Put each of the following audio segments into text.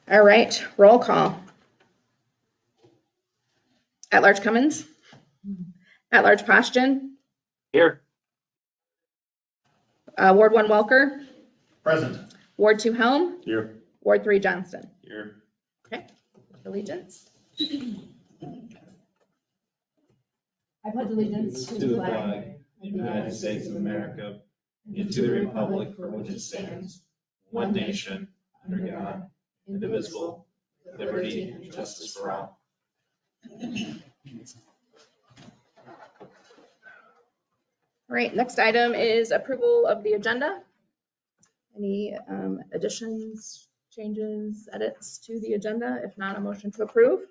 All right, roll call. At-large Cummins. At-large Postian. Here. Ward 1 Welker. Present. Ward 2 Helm. Here. Ward 3 Johnston. Here. Okay, allegiance. I pledge allegiance to the flag of the United States of America and to the republic for which it stands, one nation, under God, indivisible, with liberty and justice for all. All right, next item is approval of the agenda. Any additions, changes, edits to the agenda? If not, a motion to approve.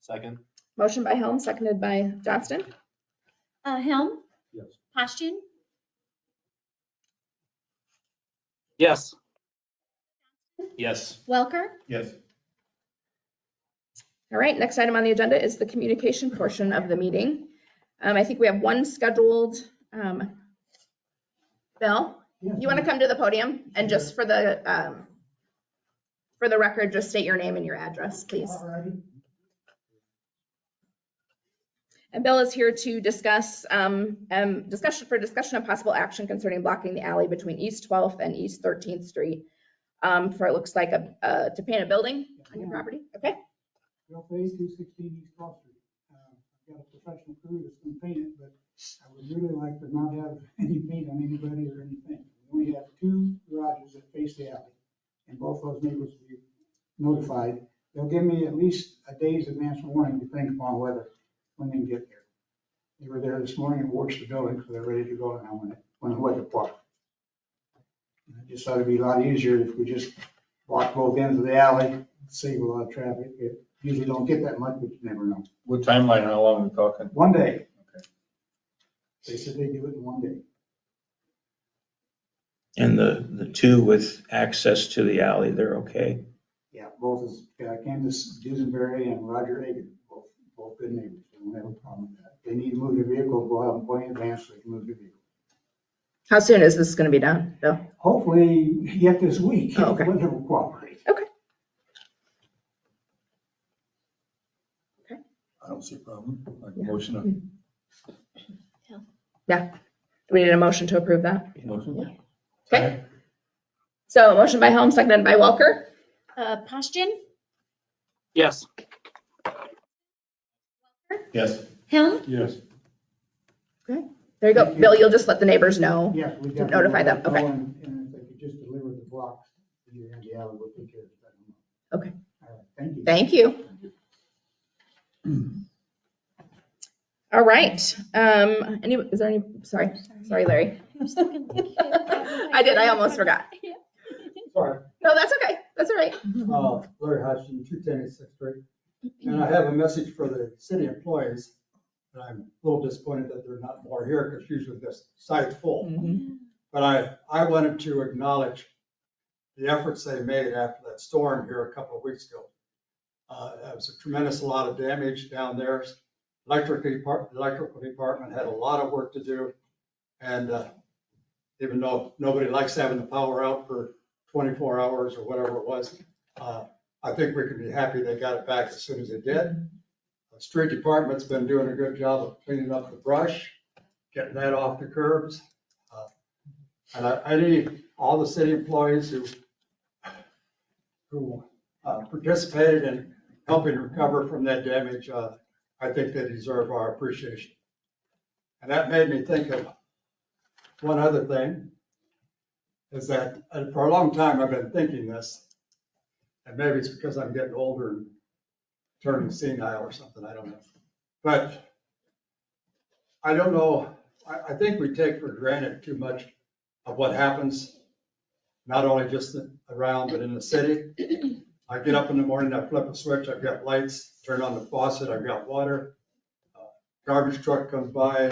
Second. Motion by Helm, seconded by Johnston. Helm, Yes. Postian, Yes. Yes. Welker, Yes. All right, next item on the agenda is the communication portion of the meeting. I think we have one scheduled. Bill, you want to come to the podium and just for the record, just state your name and your address, please. And Bill is here to discuss discussion of possible action concerning blocking the alley between East 12th and East 13th Street for it looks like to paint a building on your property. Okay. Phase 216 East 12th Street. I've got a professional crew that's going to paint it, but I would really like to not have any paint on anybody or anything. We only have 2 garages that face the alley, and both those neighbors will be notified. They'll give me at least a day's advance warning depending upon weather when they get there. They were there this morning and watched the building, so they're ready to go now when the weather park. It just ought to be a lot easier if we just block both ends of the alley, save a lot of traffic. It usually don't get that much, but you never know. What timeline, how long are we talking? 1 day. Okay. They said they do it in 1 day. And the 2 with access to the alley, they're okay? Yeah, both is Candace Dusenberry and Roger Hagan, both good neighbors. They don't have a problem with that. If they need to move their vehicles, we'll have them plenty in advance so they can move their vehicles. How soon is this going to be done, Bill? Hopefully yet this week, Oh, okay. if the weather will cooperate. I don't see a problem. Yeah. Motion. Yeah. Do we need a motion to approve that? Motion. Okay. So motion by Helm, seconded by Welker. Postian, Yes. Yes. Helm, Yes. There you go. Bill, you'll just let the neighbors know. Yes, we To got. notify them, okay. And if they could just deliver the blocks to the end of the alley, we'll take care of that. Okay. All right, thank you. Thank you. All right. Is there any, sorry, Larry. I did, I almost forgot. Sorry, No, that's okay. That's all right. Larry Hodgson, 210 Sixth Street. And I have a message for the city employees. And I'm a little disappointed that they're not more here because usually this site's full. But I wanted to acknowledge the efforts they made after that storm here a couple of weeks ago. It was a tremendous lot of damage down there. The electrical department had a lot of work to do. And even though nobody likes having the power out for 24 hours or whatever it was, I think we can be happy they got it back as soon as they did. The street department's been doing a good job of cleaning up the brush, getting that off the curbs. And I need all the city employees who participated in helping recover from that damage. I think they deserve our appreciation. And that made me think of one other thing, is that for a long time I've been thinking this, and maybe it's because I'm getting older and turning senile or something, I don't know. But I don't know, I think we take for granted too much of what happens, not only just around, but in the city. I get up in the morning, I flip a switch, I've got lights, turn on the faucet, I've got water. Garbage truck comes by,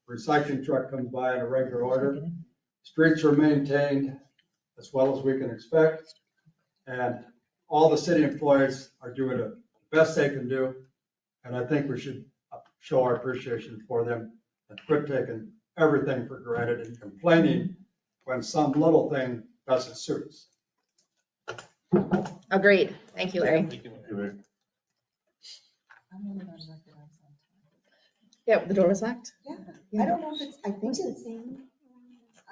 recycling truck comes by in a regular order. Streets are maintained as well as we can expect. And all the city employees are doing the best they can do. And I think we should show our appreciation for them and quit taking everything for granted and complaining when some little thing doesn't suit us. Agreed. Thank you, Larry. Yeah, the door was locked. I don't know if it's, I think it's,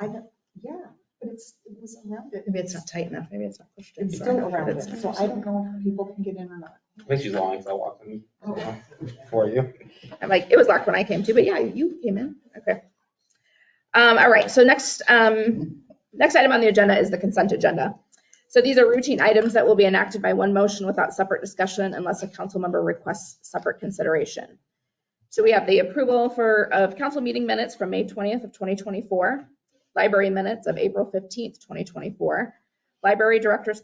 I don't, yeah, but it was around it. Maybe it's not tight enough. Maybe it's not pushed in. It's still around it, so I don't know if people can get in or not. I think she's lying, so I walked in for you. I'm like, it was locked when I came too, but yeah, you came in. Okay. All right, so next item on the agenda is the consent agenda. So these are routine items that will be enacted by one motion without separate discussion unless a council member requests separate consideration. So we have the approval of council meeting minutes from May 20th of 2024, library minutes of April 15th, 2024, library director's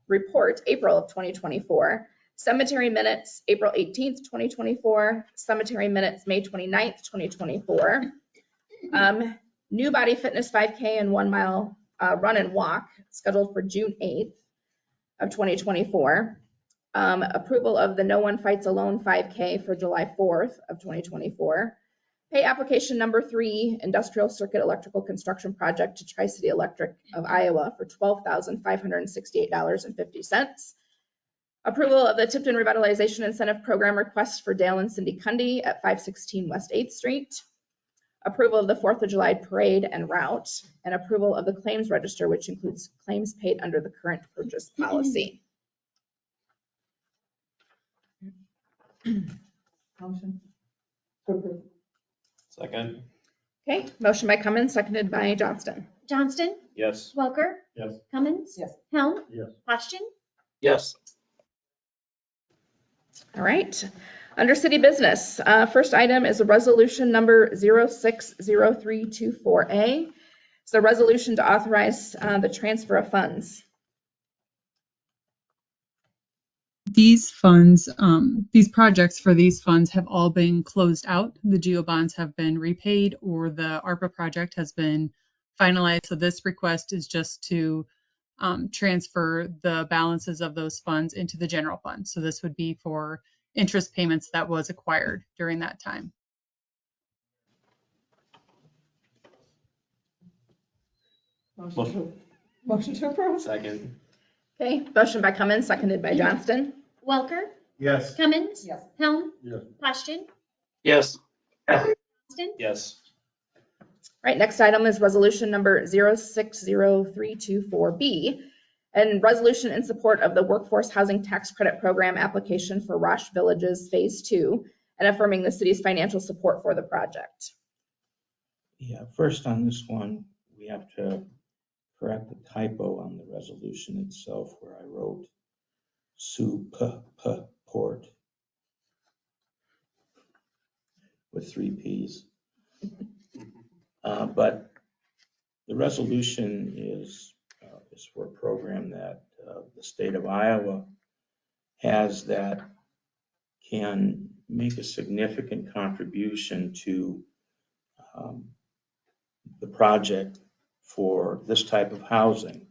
report April of 2024, cemetery minutes April 18th, 2024, cemetery minutes May 29th, 2024, new body fitness 5K and 1 mile run and walk scheduled for June 8th of 2024. Approval of the No One Fights Alone 5K for July 4th of 2024. Pay application number 3, Industrial Circuit Electrical Construction Project to Tri-City Electric of Iowa for $12,568.50. Approval of the Tipton Revitalization Incentive Program request for Dale and Cindy Cundy at 516 West 8th Street. Approval of the 4th of July parade and route, and approval of the claims register, which includes claims paid under the current purchase policy. Motion. Second. Okay, motion by Cummins, seconded by Johnston. Johnston, Yes. Welker, Yes. Cummins, Yes. Helm, Yes. Hodgson. Yes. All right, under city business, first item is a resolution number 060324A. It's a resolution to authorize the transfer of funds. These funds, these projects for these funds have all been closed out. The GEO bonds have been repaid or the ARPA project has been finalized. So this request is just to transfer the balances of those funds into the general fund. So this would be for interest payments that was acquired during that time. Motion to approve. Second. Okay, motion by Cummins, seconded by Johnston. Welker, Yes. Cummins, Yes. Helm, Yes. Hodgson, Yes. Johnston. Yes. All right, next item is resolution number 060324B, and resolution in support of the Workforce Housing Tax Credit Program application for Rosh Villages Phase 2 and affirming the city's financial support for the project. Yeah, first on this one, we have to correct the typo on the resolution itself where I wrote support with 3 P's. But the resolution is for a program that the state of Iowa has that can make a significant contribution to the project for this type of housing.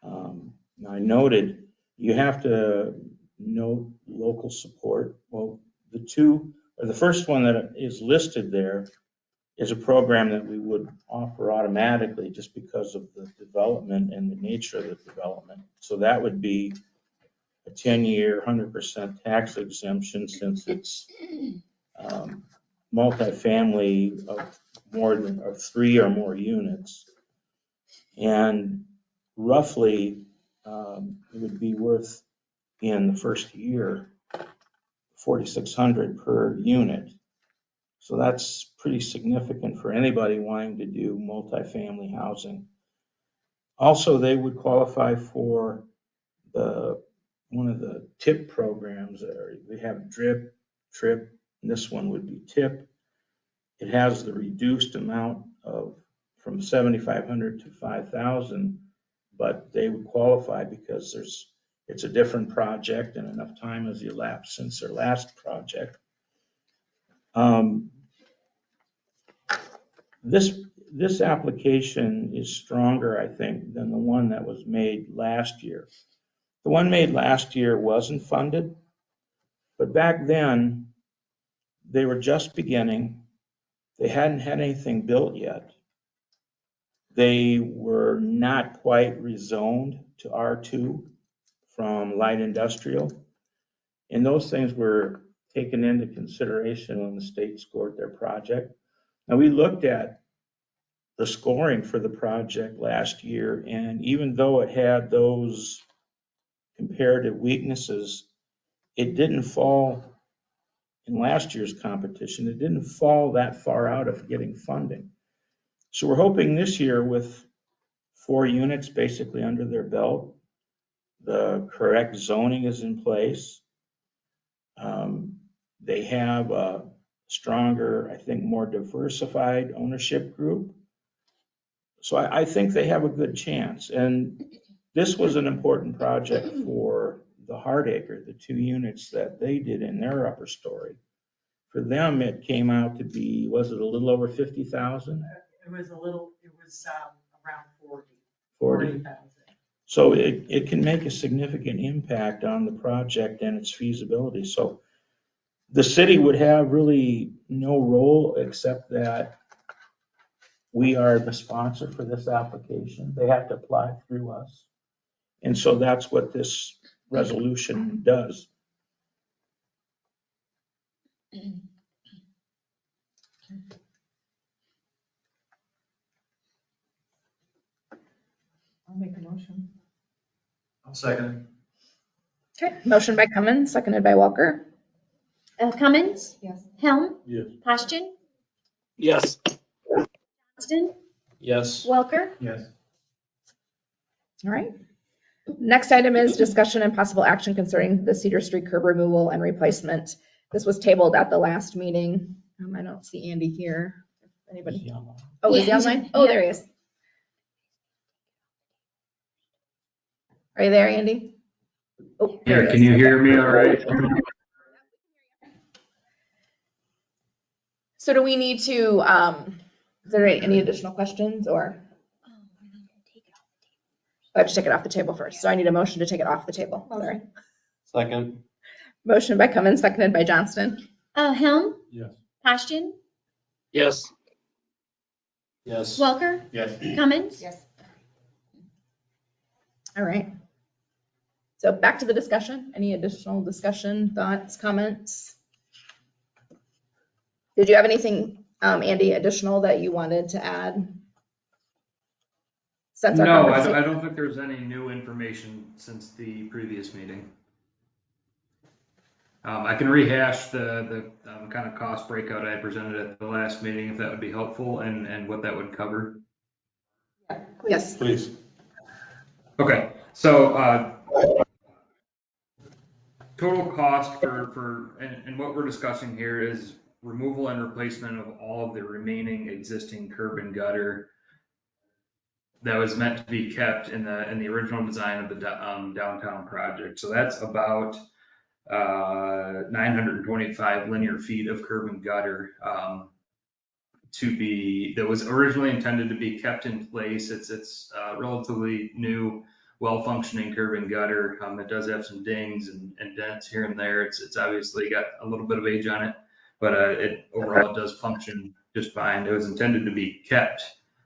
Now I noted you have to note local support. Well, the first one that is listed there is a program that we would offer automatically just because of the development and the nature of the development. So that would be a 10-year, 100% tax exemption since it's multifamily of 3 or more units. And roughly, it would be worth in the first year $4,600 per unit. So that's pretty significant for anybody wanting to do multifamily housing. Also, they would qualify for one of the TIP programs. We have DRIP, TRIP, and this one would be TIP. It has the reduced amount from $7,500 to $5,000, but they would qualify because it's a different project and enough time has elapsed since their last project. This application is stronger, I think, than the one that was made last year. The one made last year wasn't funded, but back then they were just beginning. They hadn't had anything built yet. They were not quite rezoned to R2. from light industrial. And those things were taken into consideration when the state scored their project. Now, we looked at the scoring for the project last year, and even though it had those comparative weaknesses, it didn't fall in last year's competition. It didn't fall that far out of getting funding. So we're hoping this year, with 4 units basically under their belt, the correct zoning is in place. They have a stronger, I think, more diversified ownership group. So I think they have a good chance. And this was an important project for the Hardacre, the 2 units that they did in their upper story. For them, it came out to be, was it a little over 50,000? It was around 40. 40. So it can make a significant impact on the project and its feasibility. So the city would have really no role except that we are the sponsor for this application. They have to apply through us. And so that's what this resolution does. I'll make a motion. I'll second Okay, motion by Cummins, seconded by Walker. Cummins, Yes. Helm, Yes. Poschin, Yes. Johnston, Yes. Welker. Yes. All right. Next item is discussion and possible action concerning the Cedar Street curb removal and replacement. This was tabled at the last meeting. I don't see Andy here. Anybody? Oh, is he Yeah, online? Oh, yeah. there he is. Are you there, Andy? Oh, there he Can is. you hear me all right? So do we need to, is there any additional questions or? I have to take it off the table first. So I need a motion to take it off the table. Sorry. Second. Motion by Cummins, seconded by Johnston. Helm, Yes. Poschin, Yes. Yes. Welker, Yes. Cummins. Yes. All right. So back to the discussion. Any additional discussion, thoughts, comments? Did you have anything, Andy, additional that you wanted to add? Since our No, I conversation- don't think there's any new information since the previous meeting. I can rehash the kind of cost breakout I presented at the last meeting, if that would be helpful, and what that would cover. Yes. Please. Okay, so total cost and what we're discussing here is removal and replacement of all of the remaining existing curb and gutter that was meant to be kept in the original design of the downtown project. So that's about 925 linear feet of curb and gutter that was originally intended to be kept in place. It's relatively new, well-functioning curb and gutter. It does have some dings and dents here and there. It's obviously got a little bit of age on it, but overall it does function just fine. It was intended to be kept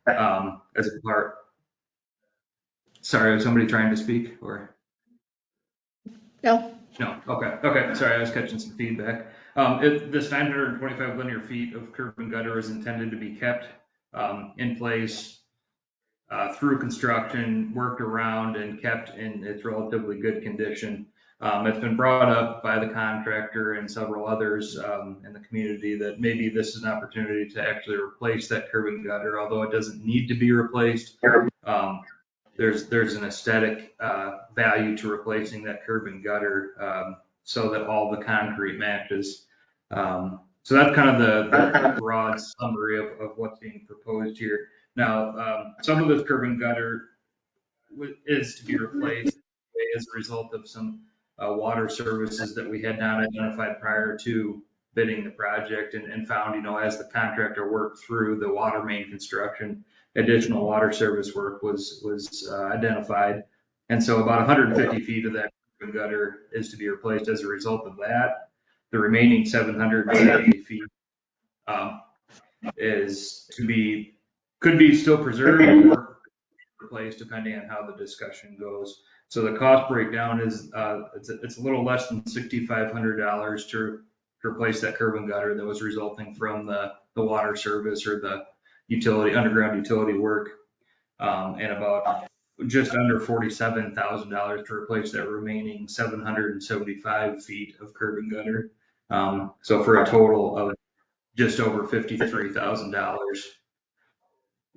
as a part. Sorry, was somebody trying to speak or? No. No, okay, sorry, I was catching some feedback. This 925 linear feet of curb and gutter is intended to be kept in place through construction, worked around and kept in its relatively good condition. It's been brought up by the contractor and several others in the community that maybe this is an opportunity to actually replace that curb and gutter, although it doesn't need to be replaced. There's an aesthetic value to replacing that curb and gutter so that all the concrete matches. So that's kind of the broad summary of what's being proposed here. Now, some of this curb and gutter is to be replaced as a result of some water services that we had not identified prior to bidding the project and found, as the contractor worked through the water main construction, additional water service work was identified. And so about 150 feet of that curb and gutter is to be replaced as a result of that. The remaining 770 feet could be still preserved or replace depending on how the discussion goes. So the cost breakdown is, it's a little less than $6,500 to replace that curb and gutter that was resulting from the water service or the utility, underground utility work. And about just under $47,000 to replace that remaining 775 feet of curb and gutter. So for a total of just over $53,000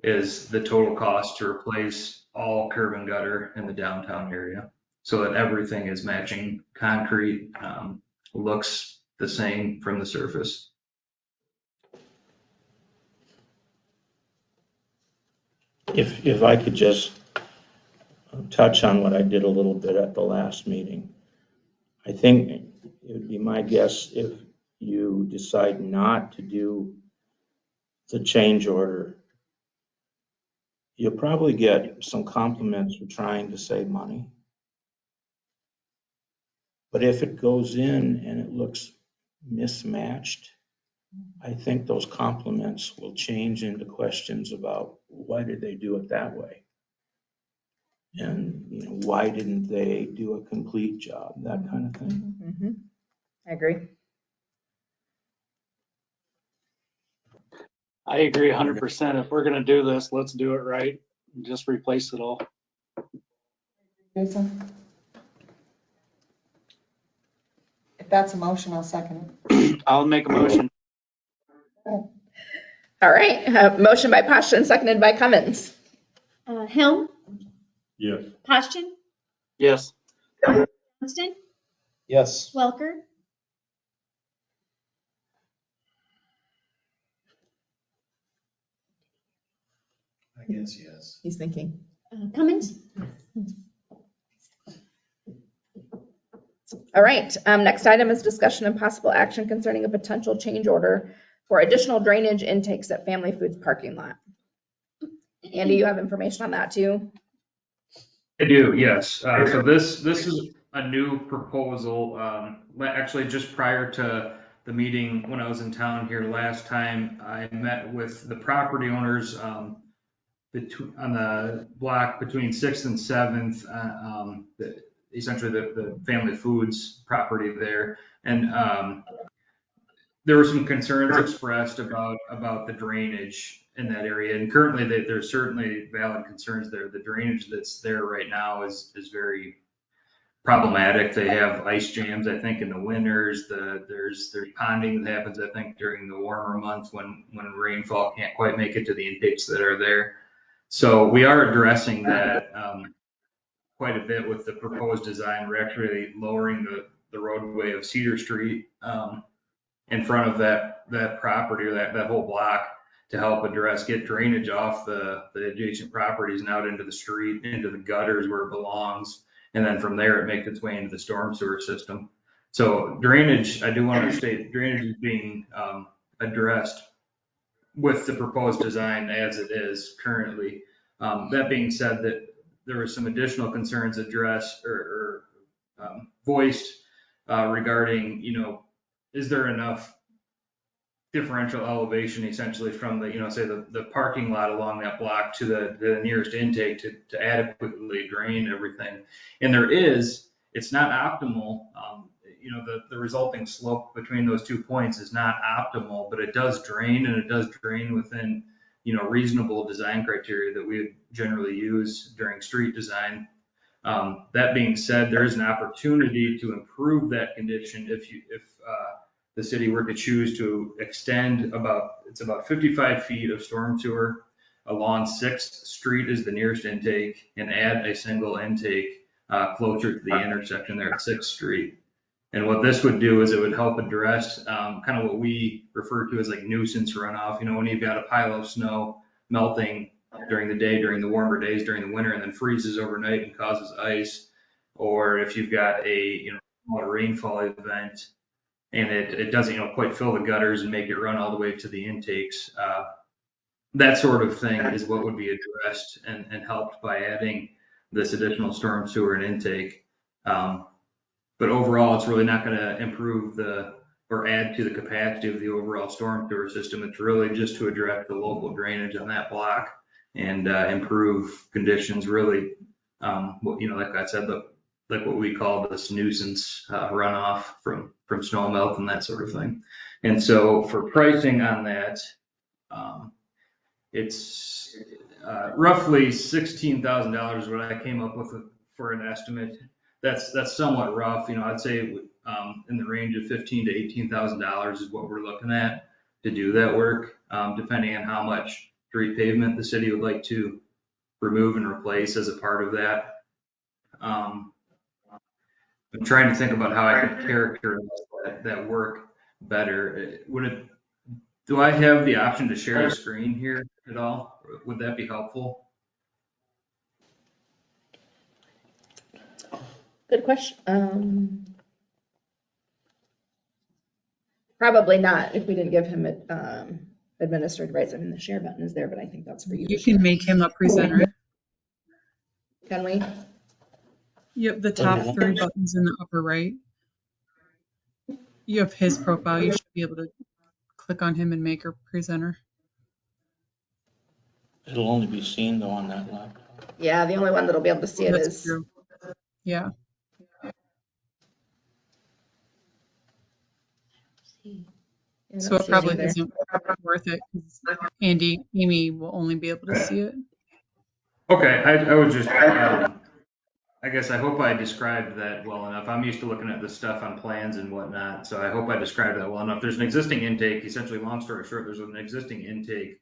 is the total cost to replace all curb and gutter in the downtown area, so that everything is matching concrete, looks the same from the surface. If I could just touch on what I did a little bit at the last meeting. I think it would be my guess if you decide not to do the change order, you'll probably get some compliments for trying to save money. But if it goes in and it looks mismatched, I think those compliments will change into questions about why did they do it that way? And why didn't they do a complete job? That kind of thing. Mm-hmm. I agree. I agree 100%. If we're gonna do this, let's do it right. Just replace it all. Jason? If that's a motion, I'll second it. I'll make a motion. All right, motion by Poshton, seconded by Cummins. Helm, Yes. Poshton, Yes. Johnston, Yes. Welker, I guess yes. He's thinking. Cummins. All right, next item is discussion and possible action concerning a potential change order for additional drainage intakes at Family Foods parking lot. Andy, you have information on that too? I do, yes. So this is a new proposal. Actually, just prior to the meeting when I was in town here last time, I met with the property owners on the block between 6th and 7th, essentially the Family Foods property there. And there were some concerns expressed about the drainage in that area. And currently there's certainly valid concerns there. The drainage that's there right now is very problematic. They have ice jams, I think, in the winters. There's ponding that happens, I think, during the warmer months when rainfall can't quite make it to the intakes that are there. So we are addressing that quite a bit with the proposed design. We're actually lowering the roadway of Cedar Street in front of that property or that whole block to help get drainage off the adjacent properties and out into the street, into the gutters where it belongs. And then from there, it makes its way into the storm sewer system. So drainage, I do want to state, drainage is being addressed with the proposed design as it is currently. That being said, that there were some additional concerns addressed or voiced regarding, is there enough differential elevation essentially from the, say the parking lot along that block to the nearest intake to adequately drain everything. And there is, it's not optimal. The resulting slope between those 2 points is not optimal, but it does drain, and it does drain within, reasonable design criteria that we would generally use during street design. That being said, there is an opportunity to improve that condition if the city were to choose to extend it's about 55 feet of storm sewer along 6th Street is the nearest intake, and add a single intake closer to the intersection there at 6th Street. And what this would do is it would help address kind of what we refer to as like nuisance runoff. When you've got a pile of snow melting during the day, during the warmer days, during the winter, and then freezes overnight and causes ice, or if you've got a rainfall event and it doesn't quite fill the gutters and make it run all the way to the intakes. That sort of thing is what would be addressed and helped by adding this additional storm sewer and intake. But overall, it's really not going to improve or add to the capacity of the overall storm sewer system. It's really just to address the local drainage on that block and improve conditions, really, like I said, like what we call this nuisance runoff from snow melt and that sort of thing. And so for pricing on that, it's roughly $16,000 is what I came up with for an estimate. That's somewhat rough. I'd say in the range of $15,000 to $18,000 is what we're looking at to do that work, depending on how much street pavement the city would like to remove and replace as a part of that. I'm trying to think about how I could characterize that work better. Do I have the option to share the screen here at all? Would that be helpful? Good question. Probably not if we didn't give him administrative rights. I mean, the share button is there, but I think that's for you. You can make him a presenter. Can we? Yep, the top 3 buttons in the upper right. You have his profile. You should be able to click on him and make a presenter. It'll only be seen though on that laptop. Yeah, the only one that'll be able to see it That's is. true. Yeah. Yeah, So it probably isn't worth it because Amy will only be able to see it. Okay, I would just, I guess I hope I described that well enough. I'm used to looking at this stuff on plans and whatnot, so I hope I described that well enough. There's an existing intake, essentially, long story short, there's an existing intake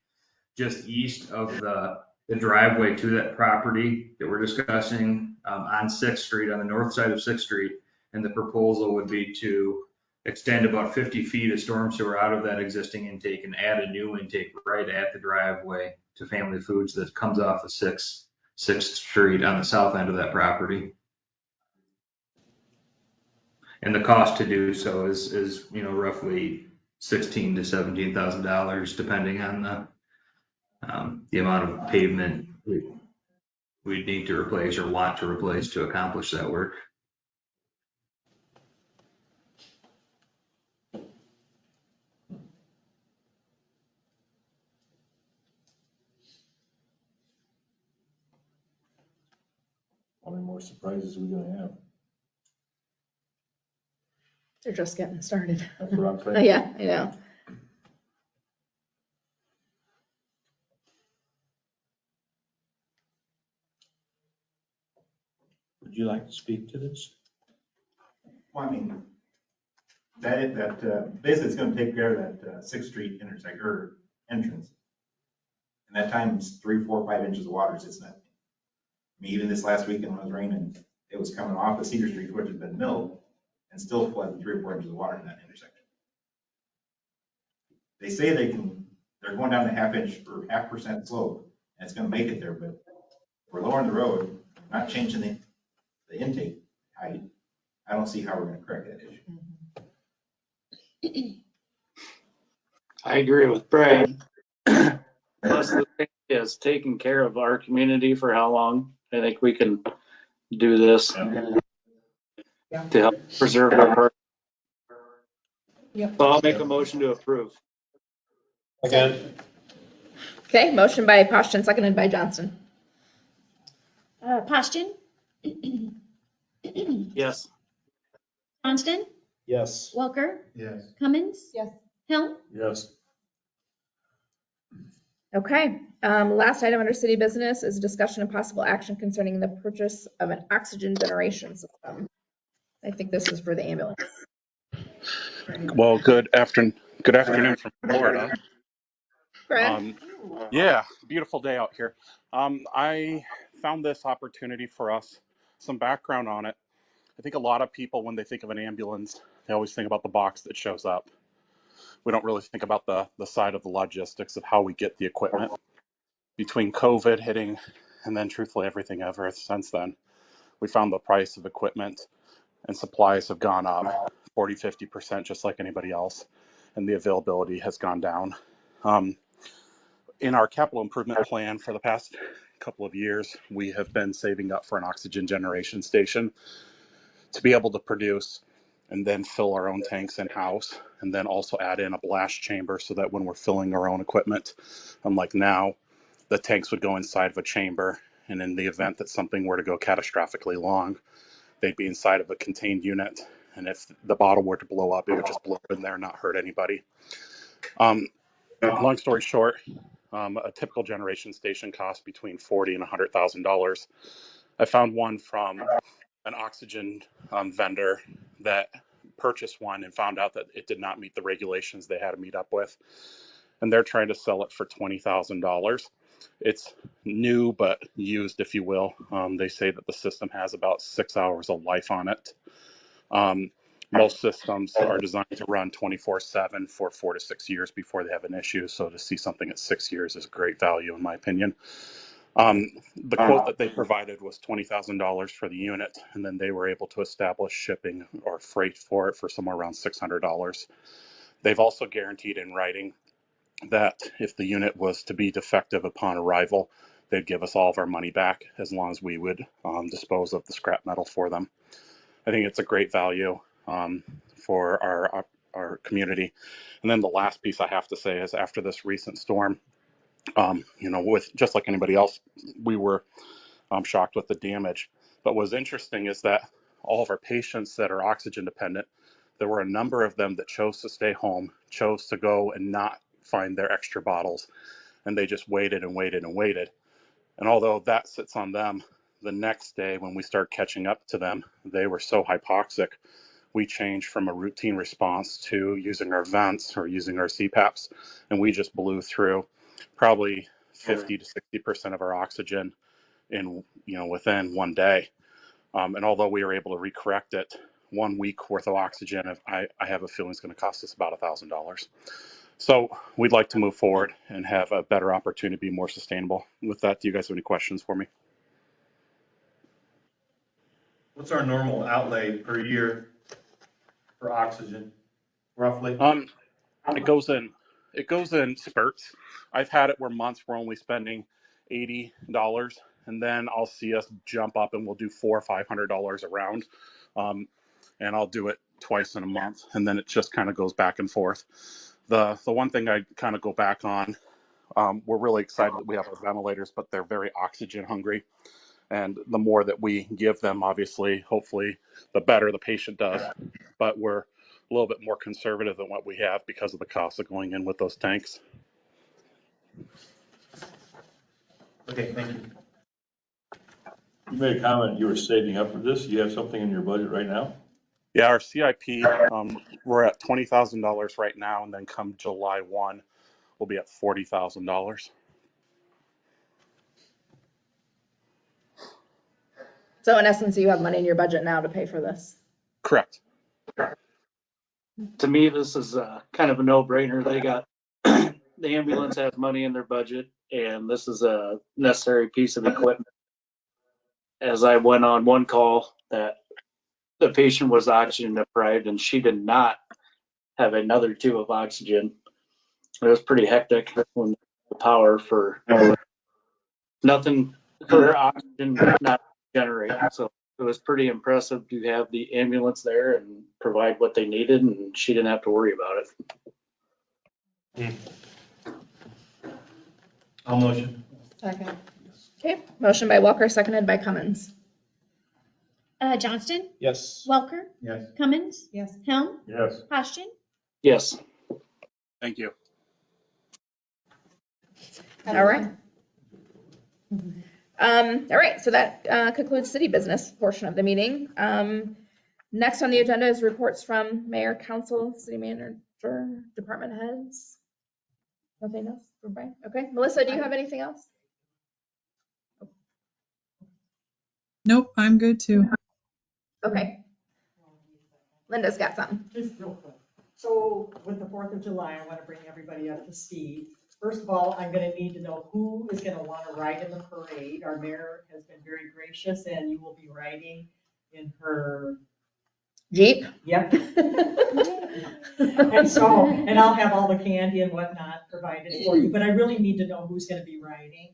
just east of the driveway to that property that we're discussing on 6th Street, on the north side of 6th Street. And the proposal would be to extend about 50 feet of storm sewer out of that existing intake and add a new intake right at the driveway to Family Foods that comes off of 6th Street on the south end of that property. And the cost to do so is roughly $16,000 to $17,000, depending on the amount of pavement we'd need to replace or want to replace to accomplish that work. How many more surprises are we gonna have? They're just getting started. That's what I'm saying. Yeah, I know. Would you like to speak to this? Well, I mean, basically it's gonna take care of that 6th Street intersection or entrance. And that time's 3, 4, 5 inches of water sits in that. I mean, even this last weekend when it was raining, it was coming off of Cedar Street, which had been milled, and still flooded 3 or 4 inches of water in that intersection. They say they're going down to 0.5% slope, and it's gonna make it there, but if we're lowering the road, not changing the intake height, I don't see how we're gonna correct that issue. I agree with Brad. Plus, the thing is taking care of our community for how long? I think we can do this to help preserve our park. Yep. So I'll make a motion to approve. Again, Okay, motion by Poston, seconded by Johnston. Poston? Yes. Johnston? Yes. Welker? Yes. Cummins? Yes. Helm? Yes. Okay, last item under city business is discussion of possible action concerning the purchase of an oxygen generation system. I think this is for the ambulance. Well, good afternoon from Florida. Fred? Yeah, beautiful day out here. I found this opportunity for us, some background on it. I think a lot of people, when they think of an ambulance, they always think about the box that shows up. We don't really think about the side of the logistics of how we get the equipment. Between COVID hitting and then truthfully everything ever since then, we found the price of equipment and supplies have gone up 40, 50%, just like anybody else, and the availability has gone down. In our capital improvement plan for the past couple of years, we have been saving up for an oxygen generation station to be able to produce and then fill our own tanks in-house, and then also add in a blast chamber so that when we're filling our own equipment, unlike now, the tanks would go inside of a chamber, and in the event that something were to go catastrophically wrong, they'd be inside of a contained unit. And if the bottle were to blow up, it would just blow up in there and not hurt anybody. Long story short, a typical generation station costs between $40,000 and $100,000. I found one from an oxygen vendor that purchased one and found out that it did not meet the regulations they had to meet up with. And they're trying to sell it for $20,000. It's new, but used, if you will. They say that the system has about 6 hours of life on it. Most systems are designed to run 24/7 for 4 to 6 years before they have an issue. So to see something at 6 years is a great value, in my opinion. The quote that they provided was $20,000 for the unit, and then they were able to establish shipping or freight for it for somewhere around $600. They've also guaranteed in writing that if the unit was to be defective upon arrival, they'd give us all of our money back as long as we would dispose of the scrap metal for them. I think it's a great value for our community. And then the last piece I have to say is after this recent storm, with just like anybody else, we were shocked with the damage. But what's interesting is that all of our patients that are oxygen dependent, there were a number of them that chose to stay home, chose to go and not find their extra bottles, and they just waited and waited and waited. And although that sits on them, the next day when we start catching up to them, they were so hypoxic, we changed from a routine response to using our vents or using our CPAPs, and we just blew through probably 50 to 60% of our oxygen in within one day. And although we were able to recorrect it, 1 week worth of oxygen, I have a feeling it's going to cost us about $1,000. So we'd like to move forward and have a better opportunity to be more sustainable. With that, do you guys have any questions for me? What's our normal outlay per year for oxygen, roughly? It goes in spurts. I've had it where months we're only spending $80, and then I'll see us jump up and we'll do $400 or $500 a round, and I'll do it twice in a month, and then it just kind of goes back and forth. The one thing I kind of go back on, we're really excited that we have our ventilators, but they're very oxygen hungry. And the more that we give them, obviously, hopefully, the better the patient does. But we're a little bit more conservative than what we have because of the cost of going in with those tanks. Okay, thank you. You made a comment you were saving up for this. You have something in your budget right now? Yeah, our CIP, we're at $20,000 right now, and then come July 1, we'll be at $40,000. So in essence, you have money in your budget now to pay for this. Correct. To me, this is kind of a no-brainer. They got, the ambulance has money in their budget, and this is a necessary piece of equipment. As I went on one call, that the patient was oxygen deprived, and she did not have another tube of oxygen. It was pretty hectic when the power for nothing for oxygen not generating. So it was pretty impressive to have the ambulance there and provide what they needed, and she didn't have to worry about it. I'll motion. Second. Okay, motion by Walker, seconded by Cummins. Johnston, Yes. Welker, Yes. Cummins, Yes. Helm, Yes. Hodgson. Yes. Thank you. All right. All right, so that concludes city business portion of the meeting. Next on the agenda is reports from mayor, council, city manager, department heads. Nothing else for Brian? Okay, Melissa, do you have anything else? Nope, I'm good too. Okay. Linda's got something. Just real quick. So with the 4th of July, I want to bring everybody up to speed. First of all, I'm going to need to know who is going to want to ride in the parade. Our mayor has been very gracious, and you will be riding in her Jeep? Yep. And I'll have all the candy and whatnot provided for you, but I really need to know who's going to be riding,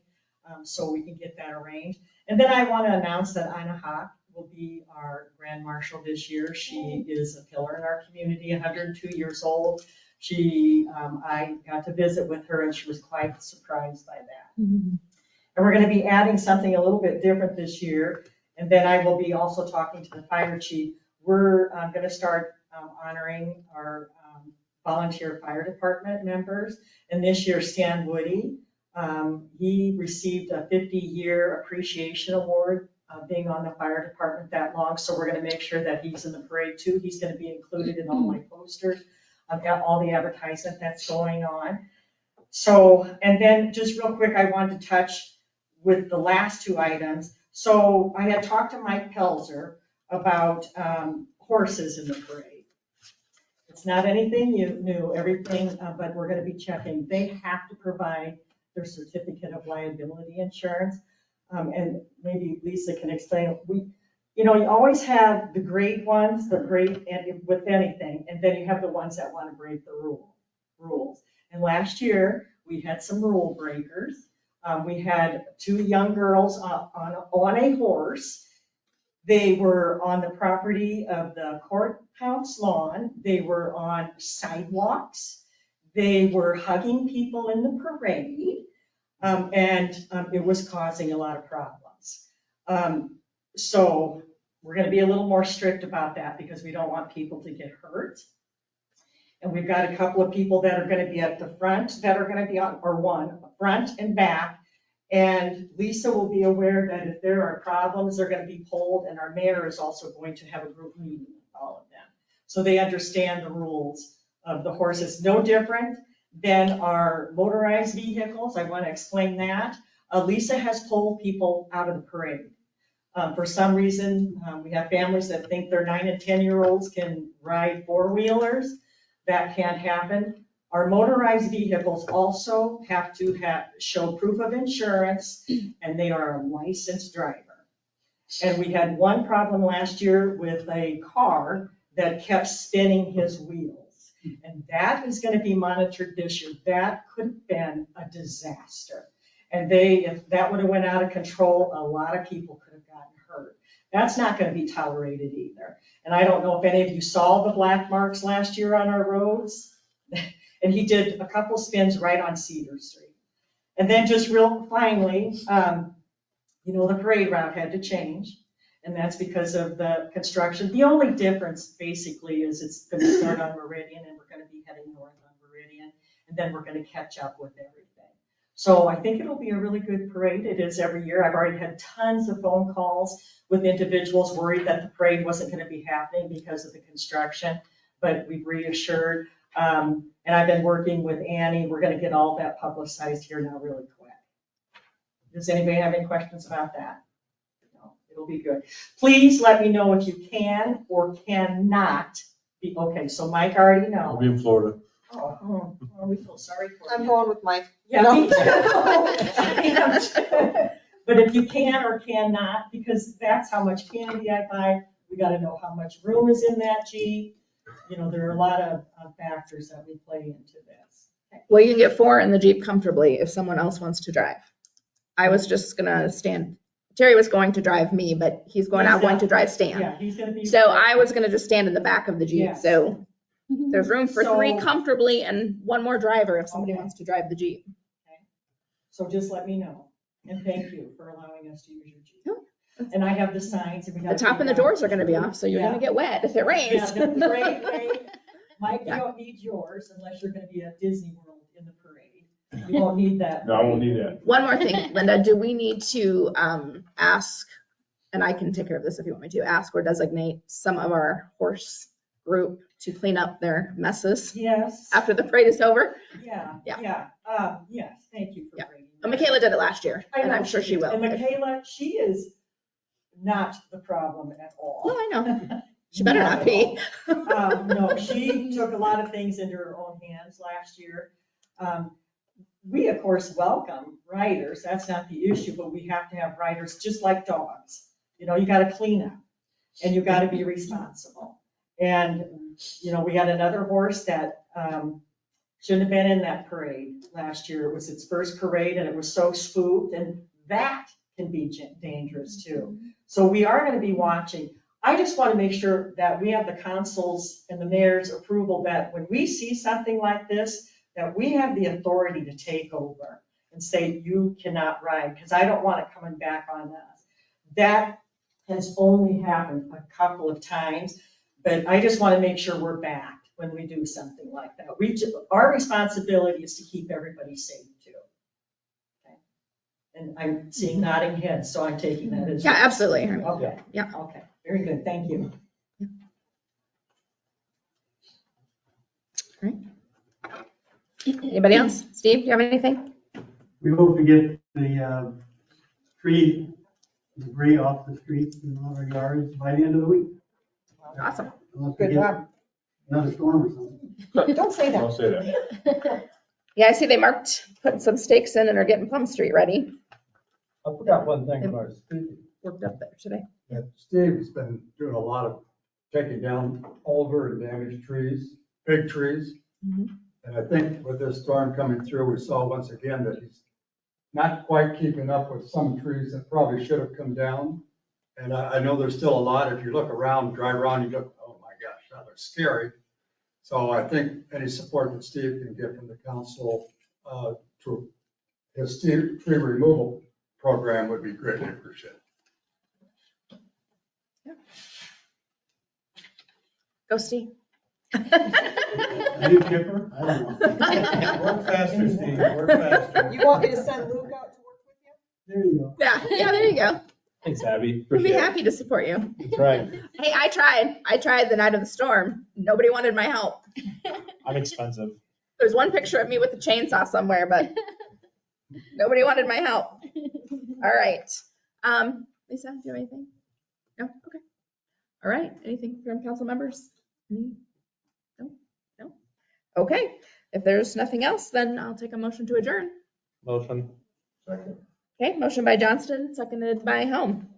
so we can get that arranged. And then I want to announce that Ina Hawk will be our grand marshal this year. She is a pillar in our community, 102 years old. I got to visit with her and she was quite surprised by that. And we're going to be adding something a little bit different this year. And then I will be also talking to the fire chief. We're going to start honoring our volunteer fire department members. And this year, Stan Woody, he received a 50-year appreciation award being on the fire department that long. So we're going to make sure that he's in the parade too. He's going to be included in all my posters. I've got all the advertisement that's going on. So, and then just real quick, I wanted to touch with the last two items. So I had talked to Mike Pelzer about horses in the parade. It's not anything new, everything, but we're going to be checking. They have to provide their certificate of liability insurance. And maybe Lisa can explain. You always have the great ones, with anything, and then you have the ones that want to break the rules. And last year, we had some rule breakers. We had two young girls on a horse. They were on the property of the courthouse lawn. They were on sidewalks. They were hugging people in the parade. And it was causing a lot of problems. So we're going to be a little more strict about that because we don't want people to get hurt. And we've got a couple of people that are going to be at the front that are going to be on, or one, front and back. And Lisa will be aware that if there are problems, they're going to be pulled, and our mayor is also going to have a group meeting with all of them. So they understand the rules of the horses. No different than our motorized vehicles. I want to explain that. Lisa has pulled people out of the parade. For some reason, we have families that think their 9 and 10-year-olds can ride four-wheelers. That can't happen. Our motorized vehicles also have to show proof of insurance, and they are a licensed driver. And we had one problem last year with a car that kept spinning his wheels. And that is going to be monitored this year. That could have been a disaster. And if that would have went out of control, a lot of people could have gotten hurt. That's not going to be tolerated either. And I don't know if any of you saw the black marks last year on our roads. And he did a couple spins right on Cedar Street. And then just real finally, the parade route had to change. And that's because of the construction. The only difference basically is it's going to start on Meridian and we're going to be heading north on Meridian. And then we're going to catch up with everything. So I think it'll be a really good parade. It is every year. I've already had tons of phone calls with individuals worried that the parade wasn't going to be happening because of the construction. But we've reassured. And I've been working with Annie. We're going to get all that publicized here now really quick. Does anybody have any questions about that? No, it'll be good. Please let me know if you can or cannot be, okay, so Mike already knows. I'll be in Florida. Oh, we feel sorry for you. I'm going with Mike. Yeah, me too. But if you can or cannot, because that's how much candy I buy, we got to know how much room is in that Jeep. There are a lot of factors that we play into this. Okay. Well, you can get 4 in the Jeep comfortably if someone else wants to drive. I was just gonna stand. Terry was going to drive me, but he's going to drive Stan. Yeah, he's going to be. So I was gonna just stand in the back of the Jeep. Yes. So there's room for So- 3 comfortably and 1 more driver if somebody Okay. wants to drive the Jeep. Okay. So just let me know. And thank you for allowing us to use your Jeep. No. And I have the signs. And we The got top and the doors are gonna be off, so you're gonna get wet if it rains. Yeah, the parade rain. Mike, you don't need yours unless you're going to be at Disney World in the parade. You won't need that. No, I won't need that. One more thing, Linda, do we need to ask, and I can take care of this if you want me to, ask or designate some of our horse group to clean up their messes Yes. after the parade is over? Yeah. Yeah. Yes, thank you for Yeah. bringing Well, that. Michaela did it last year, I and know I'm sure she will. And Michaela, she is not the problem at all. No, I know. She better not be. No, she took a lot of things into her own hands last year. We, of course, welcome riders. That's not the issue, but we have to have riders just like dogs. You got to clean up and you got to be responsible. And, we had another horse that shouldn't have been in that parade last year. It was its first parade and it was so spooked, and that can be dangerous too. So we are going to be watching. I just want to make sure that we have the council's and the mayor's approval that when we see something like this, that we have the authority to take over and say, you cannot ride, because I don't want it coming back on us. That has only happened a couple of times, but I just want to make sure we're backed when we do something like that. Our responsibility is to keep everybody safe too. Okay. And I'm seeing nodding heads, so I'm taking that as. Yeah, absolutely. Okay. Yeah. Okay, very good, thank you. Anybody else? Steve, do you have anything? We hope to get the tree debris off the streets and all our yards by the end of the week. Awesome. Unless we Good get job. another storm or something. Don't say that. Don't say that. Yeah, I see they putting some stakes in and are getting Plum Street ready. I forgot one thing about Steve. Worked up there today. Yeah, Steve's been doing a lot of taking down older and damaged trees, big trees. Mhm. And I think with this storm coming through, we saw once again that he's not quite keeping up with some trees that probably should have come down. And I know there's still a lot, if you look around, drive around, you look, oh my gosh, that looks scary. So I think any support that Steve can get from the council to his tree removal program would be greatly appreciated. Go, Steve. Are you chipper? I don't know. Work faster, Steve, work faster. You want me to send Luke out to work with you? There you go. Yeah, there you go. Thanks, Abby. We'll be happy to support you. That's right. Hey, I tried the night of the storm. Nobody wanted my help. I'm expensive. There's one picture of me with a chainsaw somewhere, but nobody wanted my help. All right. Lisa, do you have anything? No? Okay. All right. Anything from council members? No? No? Okay. If there's nothing else, then I'll take a motion to adjourn. Motion. Second. Okay, motion by Johnston, seconded by Helm.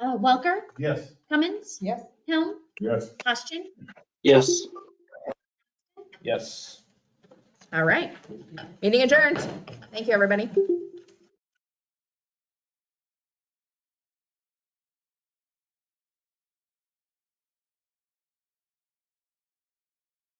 Welker, Yes. Cummins, Yes. Helm, Yes. Austin. Yes. Yes. All right. Meeting adjourned. Thank you, everybody.